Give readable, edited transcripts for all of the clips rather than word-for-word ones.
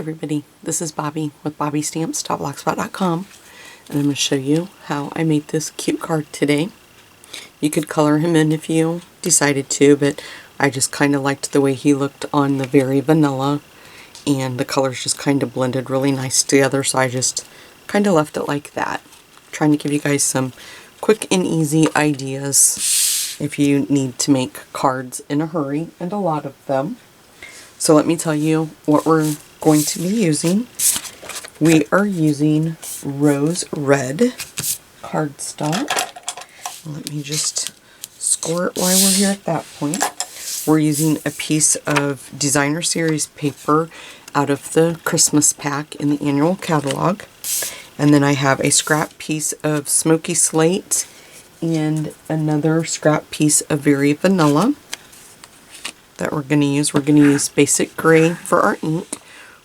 everybody, this is Bobby with bobbystamps.blogspot.com, and I'm going to show you how I made this cute card today. You could color him in if you decided to, but I just kind of liked the way he looked on the very vanilla, and the colors just kind of blended really nice together, so I just kind of left it like that. Trying to give you guys some quick and easy ideas if you need to make cards in a hurry, and a lot of them. So let me tell you what we're going to be using. We are using rose red cardstock. Let me just score it while we're here at that point. We're using a piece of Designer Series paper out of the Christmas pack in the annual catalog. And then I have a scrap piece of Smoky Slate and another scrap piece of Very Vanilla that we're going to use. We're going to use Basic Gray for our ink.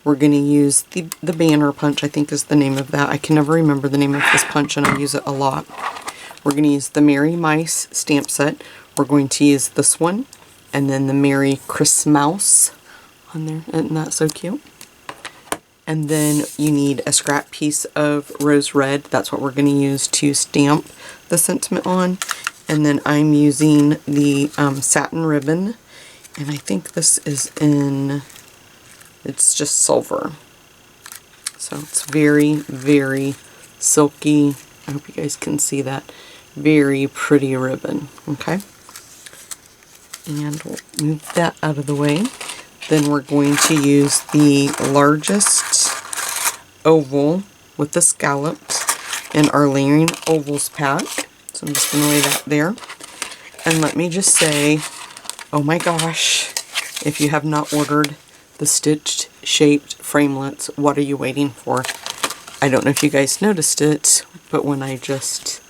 We're going to use the Banner Punch, I think is the name of that. I can never remember the name of this punch, and I use it a lot. We're going to use the Merry Mice stamp set. We're going to use this one, and then the Merry Christmas on there. Isn't that so cute? And then you need a scrap piece of rose red. That's what we're going to use to stamp the sentiment on. And then I'm using the satin ribbon, and I think this is in... it's just silver. So it's very, very silky. I hope you guys can see that. Very pretty ribbon. Okay. And we'll move that out of the way. Then we're going to use the largest oval with the scalloped in our layering ovals pack. So I'm just going to lay that there. And let me just say, oh my gosh, if you have not ordered the stitched shaped framelits, what are you waiting for? I don't know if you guys noticed it, but when I just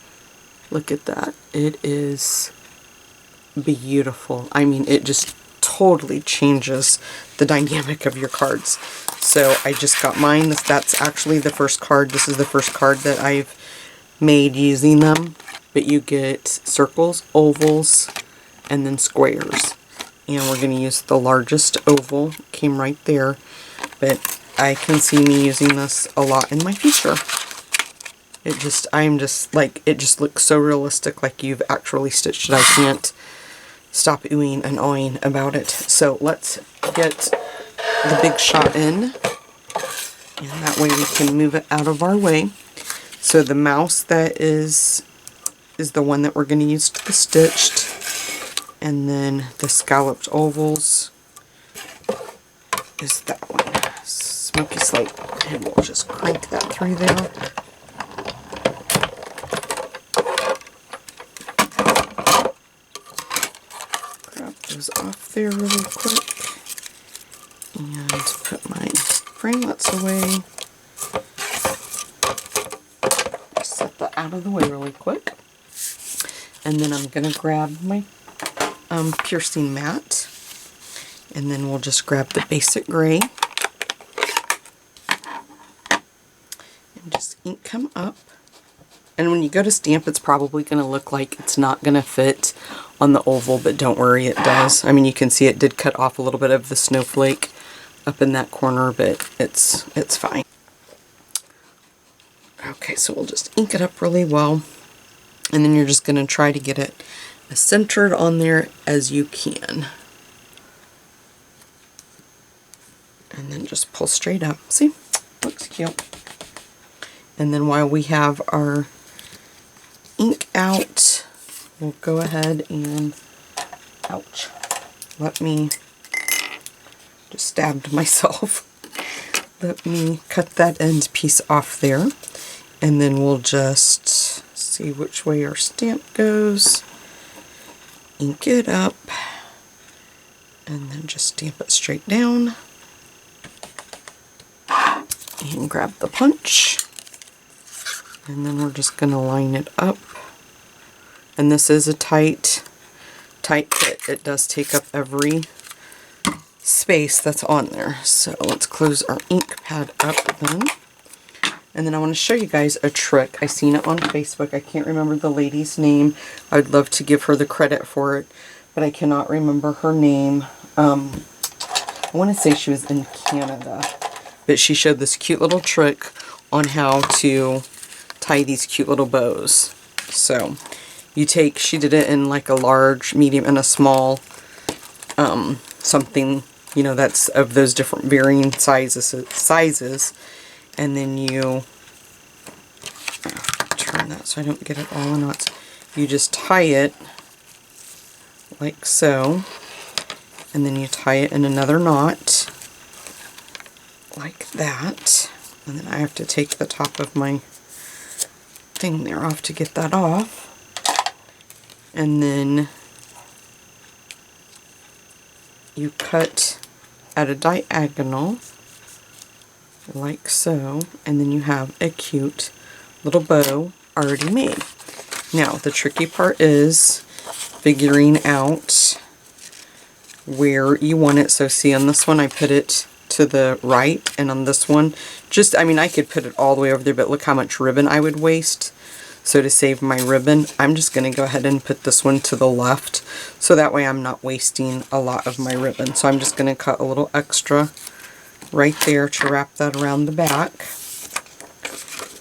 look at that, it is beautiful. I mean, it just totally changes the dynamic of your cards. So I just got mine. That's actually the first card. This is the first card that I've made using them, but you get circles, ovals, and then squares. And we're going to use the largest oval. Came right there. But I can see me using this a lot in my future. It just looks so realistic, like you've actually stitched it. I can't stop oohing and awing about it. So let's get the big shot in. And that way we can move it out of our way. So the mouse that is the one that we're going to use to the stitched. And then the scalloped ovals is that one, Smoky Slate, and we'll just crank that through there. Grab those off there really quick, and put my framelits away. Set that out of the way really quick, and then I'm going to grab my piercing mat, and then we'll just grab the Basic Gray and just ink them up. And when you go to stamp, it's probably going to look like it's not going to fit on the oval, but don't worry, it does. I mean, you can see it did cut off a little bit of the snowflake up in that corner, but it's fine. Okay, so we'll just ink it up really well, and then you're just going to try to get it as centered on there as you can. And then just pull straight up. See? Looks cute. And then while we have our ink out, we'll go ahead and, ouch, let me, just stabbed myself. Let me cut that end piece off there. And then we'll just see which way our stamp goes. Ink it up, and then just stamp it straight down, and grab the punch, and then we're just going to line it up. And this is a tight fit. It does take up every space that's on there. So let's close our ink pad up then. And then I want to show you guys a trick. I seen it on Facebook. I can't remember the lady's name. I'd love to give her the credit for it, but I cannot remember her name. I want to say she was in Canada. but she showed this cute little trick on how to tie these cute little bows. So you take, she did it in like a large, medium, and a small, something, you know, that's of those different varying sizes, and then you turn that so I don't get it all in knots. You just tie it like so, and then you tie it in another knot like that, and then I have to take the top of my thing there off to get that off, and then you cut at a diagonal like so, and then you have a cute little bow already made. Now the tricky part is figuring out where you want it. So see, on this one I put it to the right, and on this one, just, I mean, I could put it all the way over there, but look how much ribbon I would waste. So to save my ribbon, I'm just going to go ahead and put this one to the left, so that way I'm not wasting a lot of my ribbon. So I'm just going to cut a little extra right there to wrap that around the back.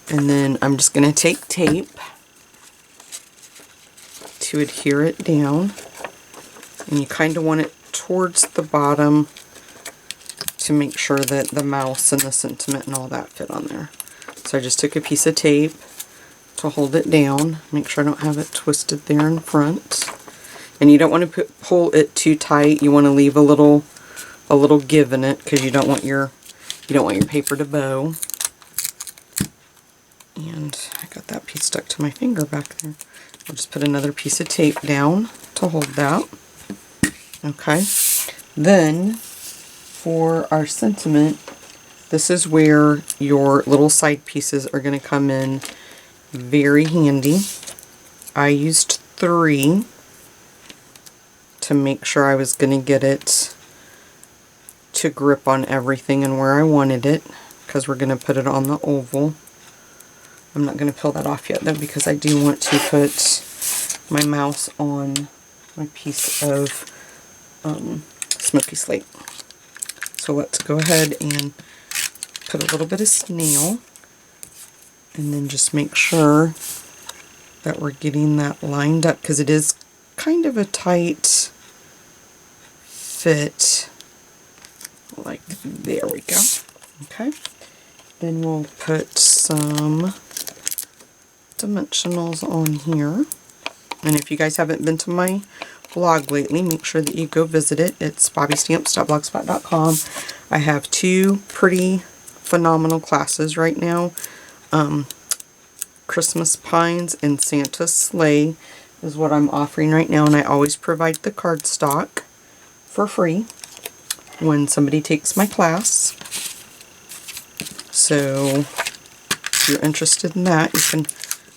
And then I'm just going to take tape to adhere it down, and you kind of want it towards the bottom to make sure that the mouse and the sentiment and all that fit on there. So I just took a piece of tape to hold it down, make sure I don't have it twisted there in front. And you don't want to pull it too tight. You want to leave a little give in it, because you don't want your paper to bow. And I got that piece stuck to my finger back there. I'll just put another piece of tape down to hold that. Okay. Then for our sentiment, this is where your little side pieces are going to come in very handy. I used 3 to make sure I was going to get it to grip on everything and where I wanted it, because we're going to put it on the oval. I'm not going to peel that off yet though, because I do want to put my mouse on my piece of smoky slate. So let's go ahead and put a little bit of snail, and then just make sure that we're getting that lined up, because it is kind of a tight fit. Like, there we go. Okay. Then we'll put some dimensionals on here. And if you guys haven't been to my blog lately, make sure that you go visit it. It's bobbystamps.blogspot.com. I have 2 pretty phenomenal classes right now. Christmas Pines and Santa's Sleigh is what I'm offering right now, and I always provide the cardstock for free when somebody takes my class. So if you're interested in that, you can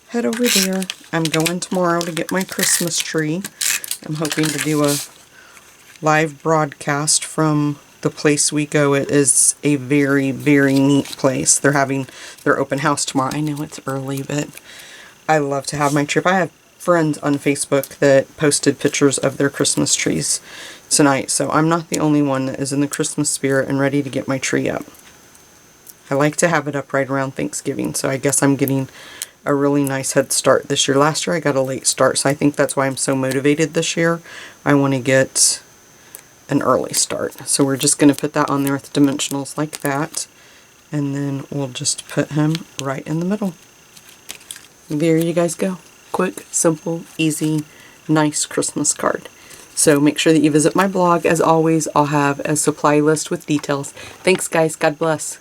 head over there. I'm going tomorrow to get my Christmas tree. I'm hoping to do a live broadcast from the place we go. It is a very, very neat place. They're having their open house tomorrow. I know it's early, but I love to have my trip. I have friends on Facebook that posted pictures of their Christmas trees tonight, so I'm not the only one that is in the Christmas spirit and ready to get my tree up. I like to have it up right around Thanksgiving, so I guess I'm getting a really nice head start this year. Last year I got a late start, so I think that's why I'm so motivated this year. I want to get an early start. So we're just going to put that on there with dimensionals like that, and then we'll just put him right in the middle. There you guys go. Quick, simple, easy, nice Christmas card. So make sure that you visit my blog. As always, I'll have a supply list with details. Thanks guys. God bless.